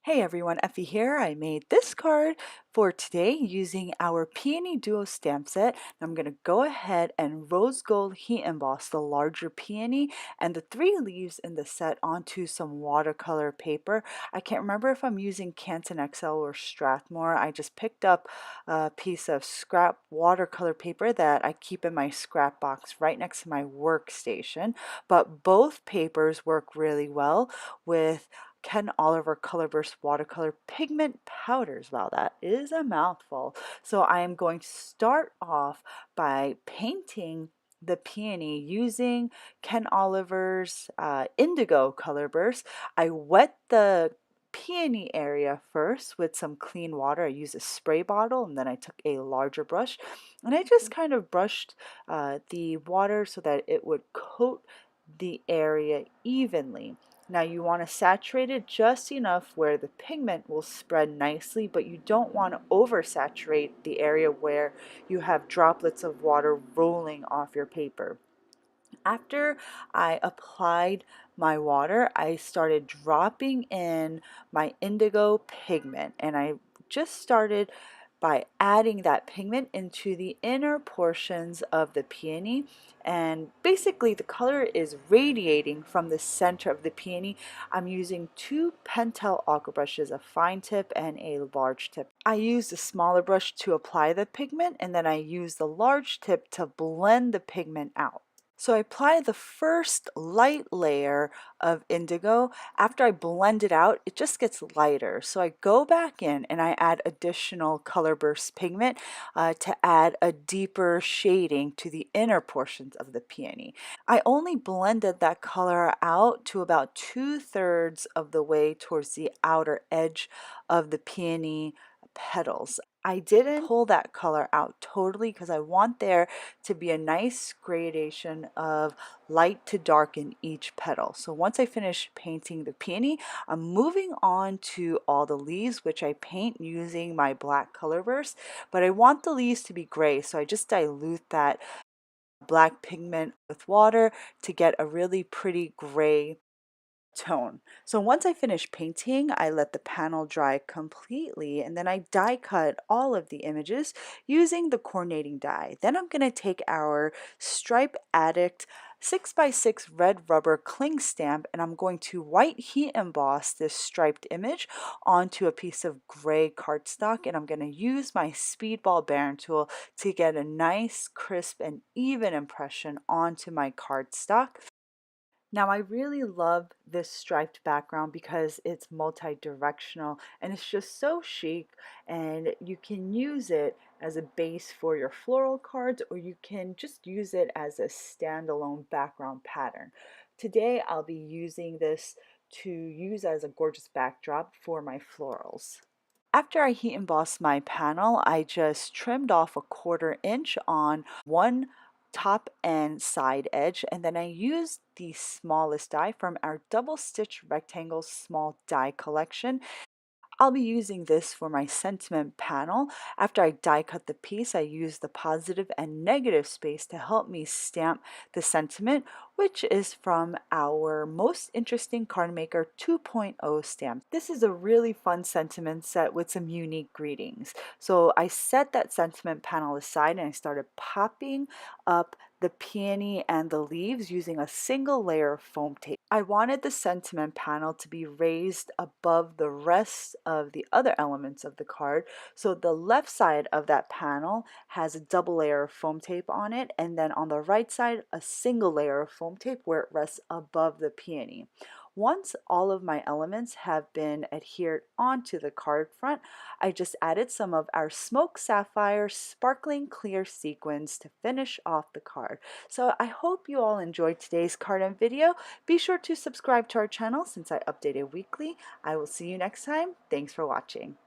Hey everyone, Effie here. I made this card for today using our Peony Duo stamp set. I'm going to go ahead and rose gold heat emboss the larger peony and the three leaves in the set onto some watercolor paper. I can't remember if I'm using Canson XL or Strathmore. I just picked up a piece of scrap watercolor paper that I keep in my scrap box right next to my workstation. But both papers work really well with Ken Oliver Colorburst watercolor pigment powders. Wow, that is a mouthful. So I am going to start off by painting the peony using Ken Oliver's Indigo Colorburst. I wet the peony area first with some clean water. I used a spray bottle and then I took a larger brush and I just kind of brushed the water so that it would coat the area evenly. Now you want to saturate it just enough where the pigment will spread nicely, but you don't want to oversaturate the area where you have droplets of water rolling off your paper. After I applied my water, I started dropping in my indigo pigment, and I just started by adding that pigment into the inner portions of the peony, and basically the color is radiating from the center of the peony. I'm using two Pentel aqua brushes, a fine tip and a large tip. I use the smaller brush to apply the pigment, and then I use the large tip to blend the pigment out. So I apply the first light layer of indigo. After I blend it out, it just gets lighter. So I go back in and I add additional color burst pigment to add a deeper shading to the inner portions of the peony. I only blended that color out to about 2/3 of the way towards the outer edge of the peony petals. I didn't pull that color out totally because I want there to be a nice gradation of light to dark in each petal. So once I finish painting the peony, I'm moving on to all the leaves, which I paint using my black color burst, but I want the leaves to be gray, so I just dilute that black pigment with water to get a really pretty gray tone. So once I finish painting, I let the panel dry completely and then I die cut all of the images using the coordinating die. Then I'm going to take our Stripe Addict 6x6 red rubber cling stamp and I'm going to white heat emboss this striped image onto a piece of gray cardstock, and I'm going to use my Speedball Baren tool to get a nice crisp and even impression onto my cardstock. Now, I really love this striped background because it's multi-directional and it's just so chic, and you can use it as a base for your floral cards, or you can just use it as a standalone background pattern. Today I'll be using this to use as a gorgeous backdrop for my florals. After I heat embossed my panel, I just trimmed off a 1/4 inch on one top and side edge, and then I used the smallest die from our double stitch rectangle small die collection. I'll be using this for my sentiment panel. After I die cut the piece, I use the positive and negative space to help me stamp the sentiment, which is from our Most Interesting Cardmaker 2.0 stamp. This is a really fun sentiment set with some unique greetings. So I set that sentiment panel aside and I started popping up the peony and the leaves using a single layer of foam tape. I wanted the sentiment panel to be raised above the rest of the other elements of the card. So the left side of that panel has a double layer of foam tape on it, and then on the right side a single layer of foam tape where it rests above the peony. Once all of my elements have been adhered onto the card front, I just added some of our Smoke Sapphire sparkling clear sequins to finish off the card. So I hope you all enjoyed today's card and video. Be sure to subscribe to our channel since I update it weekly. I will see you next time. Thanks for watching.